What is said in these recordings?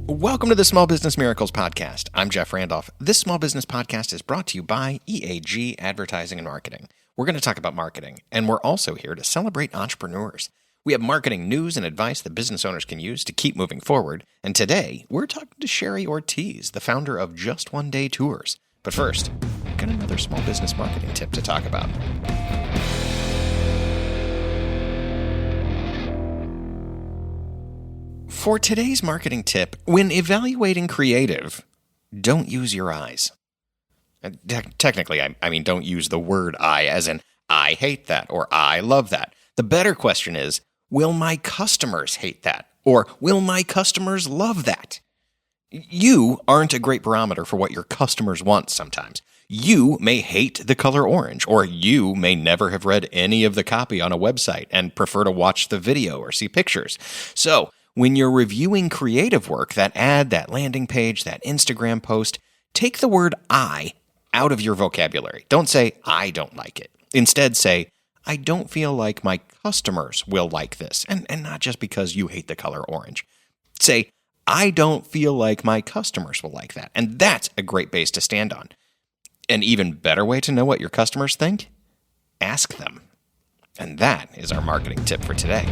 Welcome to the Small Business Miracles Podcast. I'm Jeff Randolph. This Small Business Podcast is brought to you by EAG Advertising and Marketing. We're going to talk about marketing, and we're also here to celebrate entrepreneurs. We have marketing news and advice that business owners can use to keep moving forward. And today, we're talking to Sherrie Ortiz, the founder of Just One Day Tours. But first, we've got another small business marketing tip to talk about. For today's marketing tip, when evaluating creative, don't use your eyes. Technically, I mean, don't use the word I as in, I hate that or I love that. The better question is, will my customers hate that? Or will my customers love that? You aren't a great barometer for what your customers want sometimes. You may hate the color orange, or you may never have read any of the copy on a website and prefer to watch the video or see pictures. So, when you're reviewing creative work, that ad, that landing page, that Instagram post, take the word I out of your vocabulary. Don't say, I don't like it. Instead, say, I don't feel like my customers will like this. And not just because you hate the color orange. Say, I don't feel like my customers will like that. And that's a great base to stand on. An even better way to know what your customers think? Ask them. And that is our marketing tip for today.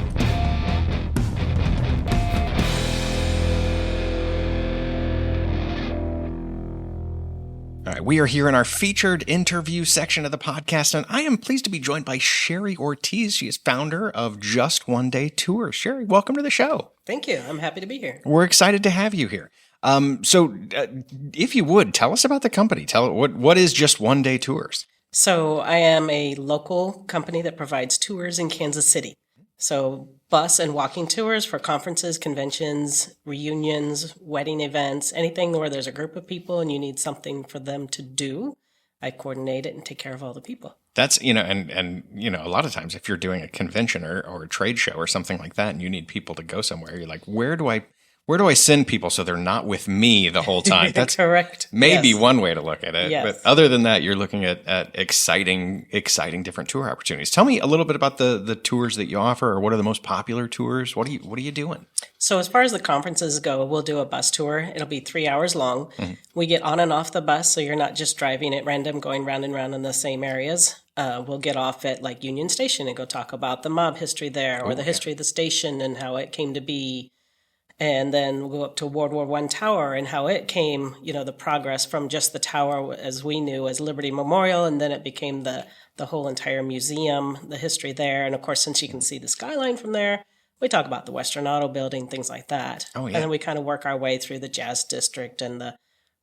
All right, we are here in our featured interview section of the podcast, and I am pleased to be joined by Sherrie Ortiz. She is founder of Just One Day Tours. Sherrie, welcome to the show. Thank you. I'm happy to be here. We're excited to have you here. If you would, tell us about the company. What is Just One Day Tours? So I am a local company that provides tours in Kansas City. So bus and walking tours for conferences, conventions, reunions, wedding events, anything where there's a group of people and you need something for them to do. I coordinate it and take care of all the people. That's, and a lot of times if you're doing a convention or a trade show or something like that and you need people to go somewhere, you're like, where do I send people so they're not with me the whole time? That's correct. Maybe Yes. one way to look at it. Yes. But other than that, you're looking at exciting different tour opportunities. Tell me a little bit about the tours that you offer, or what are the most popular tours? What are you doing? So as far as the conferences go, we'll do a bus tour. It'll be 3 hours long. Mm-hmm. We get on and off the bus, so you're not just driving at random, going round and round in the same areas. We'll get off at like Union Station and go talk about the mob history there, or the history of the station and how it came to be. And then we'll go up to World War I Tower and how it came, the progress from just the tower as we knew as Liberty Memorial, and then it became the whole entire museum, the history there. And of course, since you can see the skyline from there, we talk about the Western Auto Building, things like that. Oh, yeah. And then we kind of work our way through the Jazz District and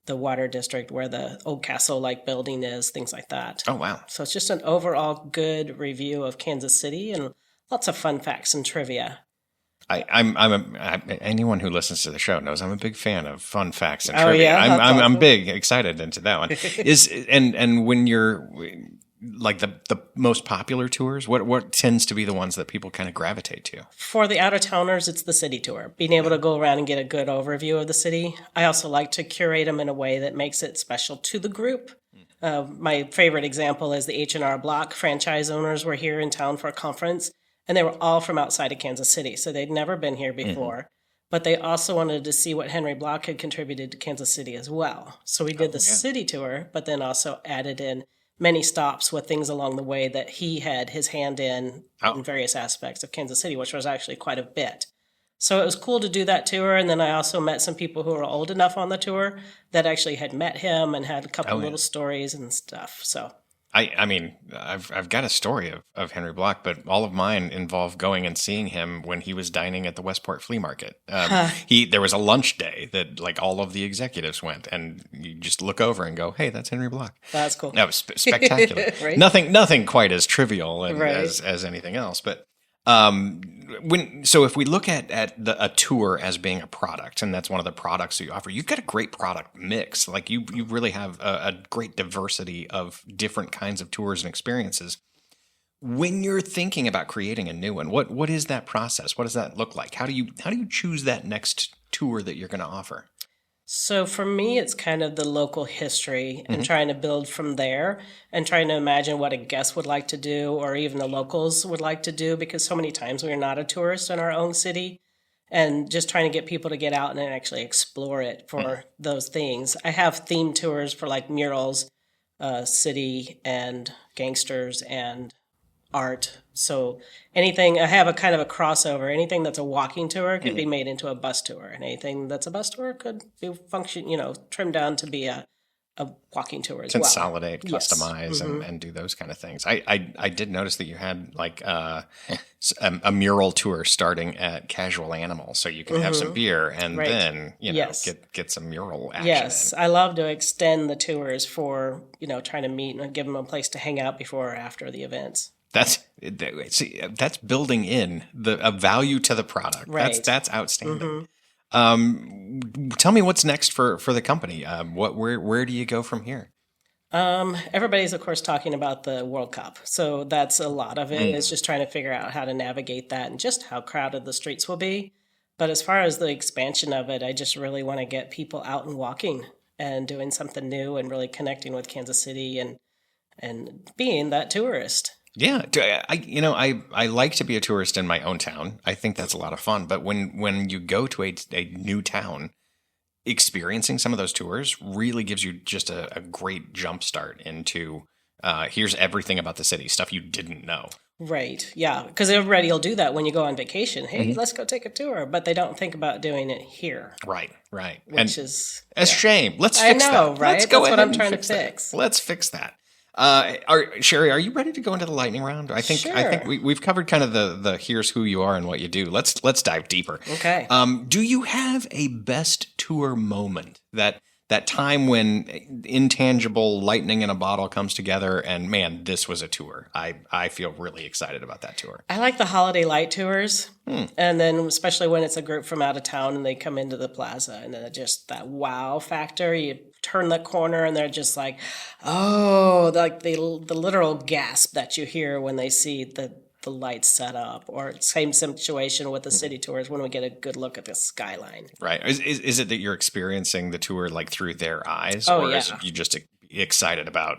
the Water District where the old castle-like building is, things like that. Oh, wow. So it's just an overall good review of Kansas City and lots of fun facts and trivia. Anyone who listens to the show knows I'm a big fan of fun facts and Oh, trivia. yeah? I'm big excited into that one. And when you're like the most popular tours, what tends to be the ones that people kind of gravitate to? For the out-of-towners, it's the city tour, being able to go around and get a good overview of the city. I also like to curate them in a way that makes it special to the group. My favorite example is the H&R Block franchise owners were here in town for a conference, and they were all from outside of Kansas City, so they'd never been here before. Mm-hmm. But they also wanted to see what Henry Block had contributed to Kansas City as well. So we did city tour, but then also added in many stops with things along the way that he had his hand in various aspects of Kansas City, which was actually quite a bit. So it was cool to do that tour. And then I also met some people who were old enough on the tour that actually had met him and had a couple little stories and stuff. So I mean, I've got a story of Henry Block, but all of mine involve going and seeing him when he was dining at the Westport Flea Market. There was a lunch day that like all of the executives went, and you just look over and go, "Hey, that's Henry Block." That's cool. That was spectacular. Right? Nothing quite as trivial as anything else, but. If we look at a tour as being a product, and that's one of the products that you offer, you've got a great product mix. Like you really have a great diversity of different kinds of tours and experiences. When you're thinking about creating a new one, what is that process? What does that look like? How do you choose that next tour that you're going to offer? So for me, it's kind of the local history and trying to build from there and trying to imagine what a guest would like to do or even the locals would like to do, because so many times we're not a tourist in our own city. and just trying to get people to get out and actually explore it for those things. I have themed tours for like murals, city and gangsters and art. So anything, I have a kind of a crossover. Anything that's a walking tour could be made into a bus tour, and anything that's a bus tour could be trimmed down to be a walking tour as well. Consolidate, customize, and do those kind of things. I did notice that you had like a mural tour starting at Casual Animal, so you can have some beer and then get some mural action. Yes, I love to extend the tours for trying to meet and give them a place to hang out before or after the events. That's building in a value to the product. Right. That's outstanding. Tell me what's next for the company. Where do you go from here? Everybody's, of course, talking about the World Cup. So that's a lot of it. It's just trying to figure out how to navigate that and just how crowded the streets will be. But as far as the expansion of it, I just really want to get people out and walking and doing something new and really connecting with Kansas City and being that tourist. Yeah, I like to be a tourist in my own town. I think that's a lot of fun. But when you go to a new town, experiencing some of those tours really gives you just a great jump start into here's everything about the city, stuff you didn't know. Right, yeah, because everybody will do that when you go on vacation. Hey, let's go take a tour, but they don't think about doing it here. Right. Which is a shame. Let's fix that. I know, right? Let's go That's what ahead I'm trying to that. fix. Let's fix that. Sherrie, are you ready to go into the lightning round? I think we've covered kind of the here's who you are and what you do. Let's dive deeper. Okay. Do you have a best tour moment that time when intangible lightning in a bottle comes together and man, this was a tour? I feel really excited about that tour. I like the holiday light tours. And then especially when it's a group from out of town and they come into the plaza and then just that wow factor. You turn the corner and they're just like, oh, like the literal gasp that you hear when they see the lights set up. Or same situation with the city tours when we get a good look at the skyline. Right. Is it that you're experiencing the tour like through their eyes? Oh, or yeah. is it you just excited about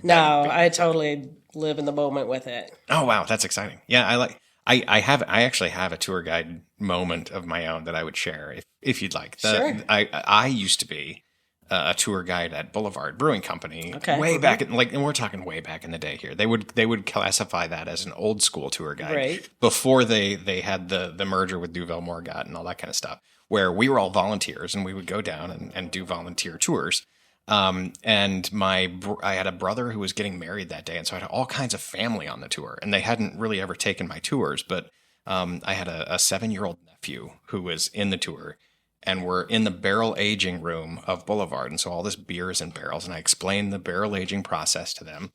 No, I totally live in the moment with it. Oh wow, that's exciting. Yeah, I actually have a tour guide moment of my own that I would share if you'd like. Sure. I used to be a tour guide at Boulevard Brewing Company way back in, and we're talking way back in the day here. They would classify that as an old school tour guide right. before they had the merger with Duvel Morgat and all that kind of stuff, where we were all volunteers and we would go down and do volunteer tours. And I had a brother who was getting married that day, and so I had all kinds of family on the tour, and they hadn't really ever taken my tours, but I had a 7-year-old nephew who was in the tour, and we're in the barrel aging room of Boulevard, and so all this beer is in barrels, and I explained the barrel aging process to them,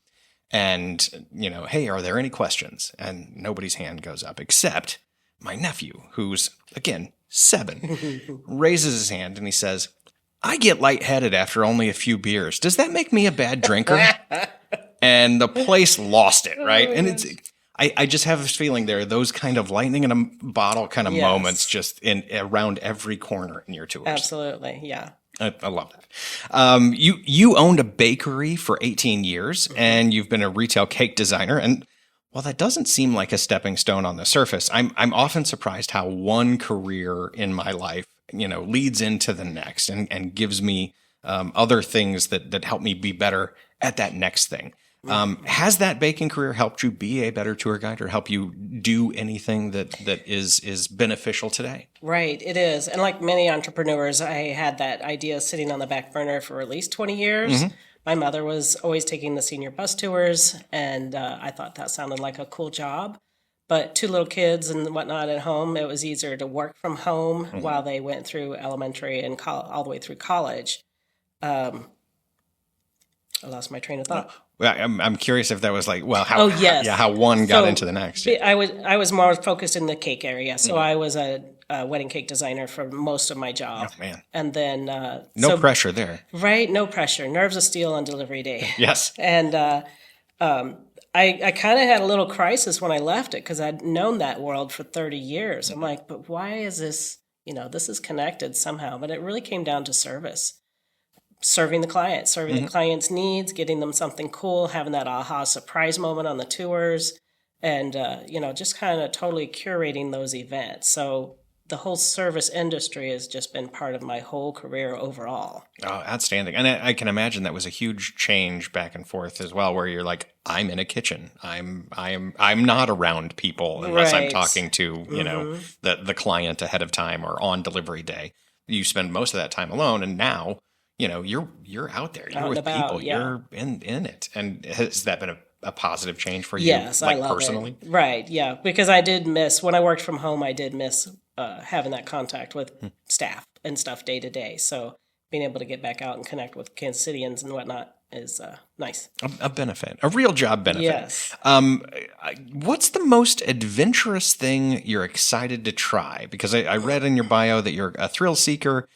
and hey, are there any questions? And nobody's hand goes up except my nephew, who's again 7, raises his hand and he says, I get lightheaded after only a few beers. Does that make me a bad drinker? And the place lost it, right? And I just have this feeling there are those kind of lightning in a bottle kind of moments just around every corner in your tours. Absolutely, yeah. I love that. You owned a bakery for 18 years, and you've been a retail cake designer. And while that doesn't seem like a stepping stone on the surface, I'm often surprised how one career in my life leads into the next and gives me other things that help me be better at that next thing. Has that baking career helped you be a better tour guide or help you do anything that is beneficial today? Right, it is. And like many entrepreneurs, I had that idea sitting on the back burner for at least 20 years. My mother was always taking the senior bus tours, and I thought that sounded like a cool job. But 2 little kids and whatnot at home, it was easier to work from home while they went through elementary and all the way through college. I lost my train of thought. Well, I'm curious if that was like, well, how one got into the next. I was more focused in the cake area, so I was a wedding cake designer for most of my job. Oh man! And then no pressure there, right? No pressure. Nerves of steel on delivery day. Yes. And I kind of had a little crisis when I left it because I'd known that world for 30 years. I'm like, but why is this? This is connected somehow. But it really came down to service. Serving the client's needs, getting them something cool, having that aha surprise moment on the tours, and just kind of totally curating those events. So the whole service industry has just been part of my whole career overall. Oh, outstanding. And I can imagine that was a huge change back and forth as well, where you're like, I'm in a kitchen. I'm not around people unless I'm Right. talking to, the client ahead of time or on delivery day. You spend most of that time alone, and now, you're out there. You're Out and with about, people. yeah. You're in it. And has that been a positive change for you? Yes, I like love personally? it. Right, yeah, because I did miss when I worked from home. I did miss having that contact with staff and stuff day to day. So being able to get back out and connect with Kansas Cityans and whatnot is nice. A benefit, a real job benefit. Yes. What's the most adventurous thing you're excited to try? Because I read in your bio that you're a thrill seeker,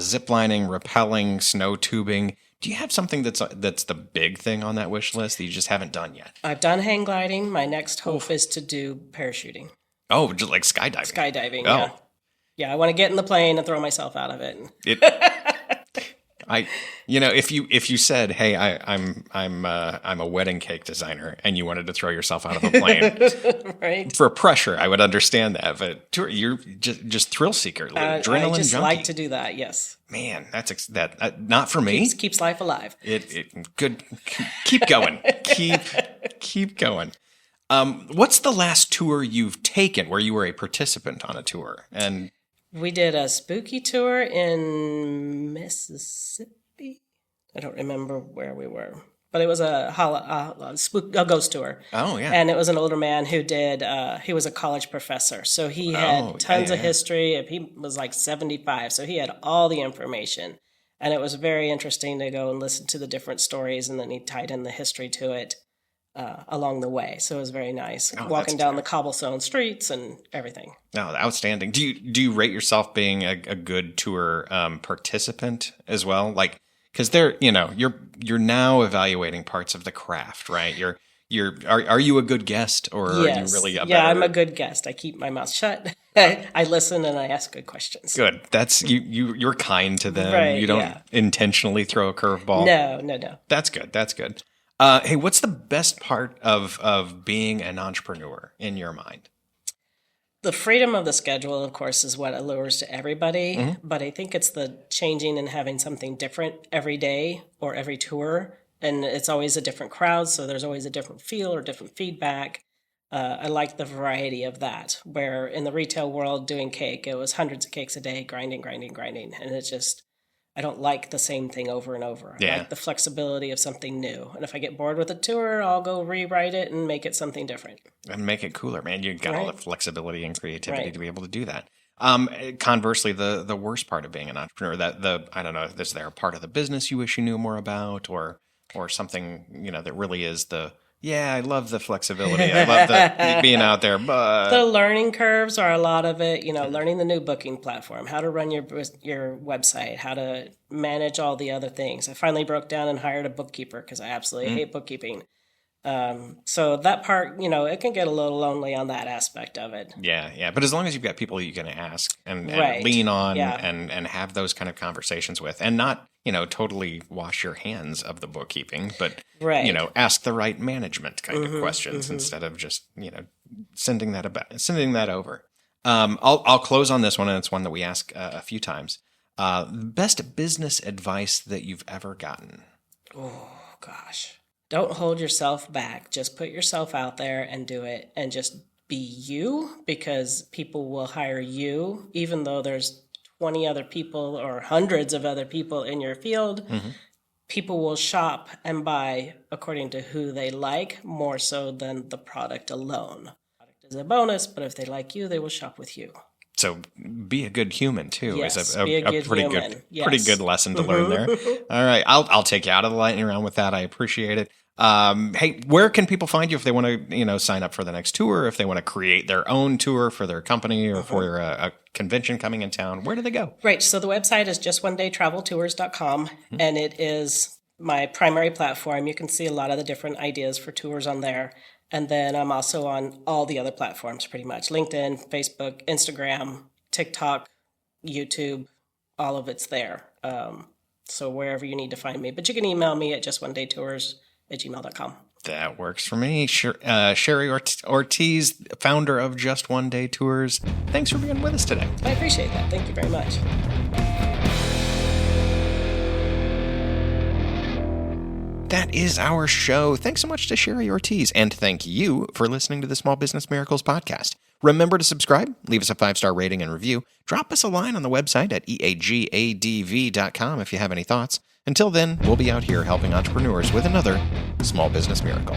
zip lining, rappelling, snow tubing. Do you have something that's the big thing on that wish list that you just haven't done yet? I've done hang gliding. My next hope is to do parachuting. Oh, just like skydiving. Skydiving, Oh. yeah. Yeah, I want to get in the plane and throw myself out of it. If you said, "Hey, I'm a wedding cake designer," and you wanted to throw yourself out of a plane Right? for pressure, I would understand that. But you're just thrill seeker, adrenaline I just junkie. like to do that, yes. Man, not for me. Keeps life alive. It good. Keep going. keep going. What's the last tour you've taken where you were a participant on a tour? And We did a spooky tour in Mississippi. I don't remember where we were, but it was a ghost tour. oh yeah, And it was an older man who did, he was a college professor. So he had tons of history. He was like 75. So he had all the information. And it was very interesting to go and listen to the different stories. And then he tied in the history to it along the way. So it was very nice. Walking down the cobblestone streets and everything. oh, outstanding. Do you rate yourself being a good tour participant as well? Like, because you're now evaluating parts of the craft, right? Are you a good guest, or are you really a better? I'm a good guest. I keep my mouth shut. I listen and I ask good questions. Good. That's you're kind to them. Right, you don't yeah. intentionally throw a curveball. No. That's good. That's good. Hey, what's the best part of being an entrepreneur in your mind? The freedom of the schedule, of course, is what allures to everybody. But I think it's the changing and having something different every day or every tour. And it's always a different crowd, so there's always a different feel or different feedback. I like the variety of that, where in the retail world doing cake, it was hundreds of cakes a day, grinding. And it's just, I don't like the same thing over and over. I like the flexibility of something new. And if I get bored with a tour, I'll go rewrite it and make it something different. And make it cooler, man. You got all the flexibility and creativity Right. to be able to do that. Conversely, the worst part of being an entrepreneur, I don't know, is there a part of the business you wish you knew more about, or something, that really is I love the flexibility. I love the being out there, but The learning curves are a lot of it, learning the new booking platform, how to run your website, how to manage all the other things. I finally broke down and hired a bookkeeper because I absolutely hate bookkeeping. So that part, it can get a little lonely on that aspect of it. Yeah. But as long as you've got people you can ask and Right. lean on Yeah. and have those kind of conversations with, and not, totally wash your hands of the bookkeeping, but, Right. ask the right management kind of questions instead of just, sending that over. I'll close on this one, and it's one that we ask a few times. Best business advice that you've ever gotten? Oh, gosh. Don't hold yourself back. Just put yourself out there and do it, and just be you, because people will hire you, even though there's 20 other people or hundreds of other people in your field. People will shop and buy according to who they like, more so than the product alone. Product is a bonus, but if they like you, they will shop with you. So be a good human too. Yes, is be a good pretty human. good, Yes. pretty good lesson to learn there. All right, I'll take you out of the lightning round with that. I appreciate it. Hey, where can people find you if they want to, sign up for the next tour, if they want to create their own tour for their company or for a convention coming in town? Where do they go? Right. So the website is justonedaytraveltours.com, and it is my primary platform. You can see a lot of the different ideas for tours on there. And then I'm also on all the other platforms pretty much: LinkedIn, Facebook, Instagram, TikTok, YouTube, all of it's there. So wherever you need to find me. But you can email me at justonedaytours@gmail.com. That works for me. Sherrie Ortiz, founder of Just One Day Tours. Thanks for being with us today. I appreciate that. Thank you very much. That is our show. Thanks so much to Sherrie Ortiz, and thank you for listening to the Small Business Miracles podcast. Remember to subscribe, leave us a 5-star rating and review, drop us a line on the website at eagadv.com if you have any thoughts. Until then, we'll be out here helping entrepreneurs with another Small Business Miracle.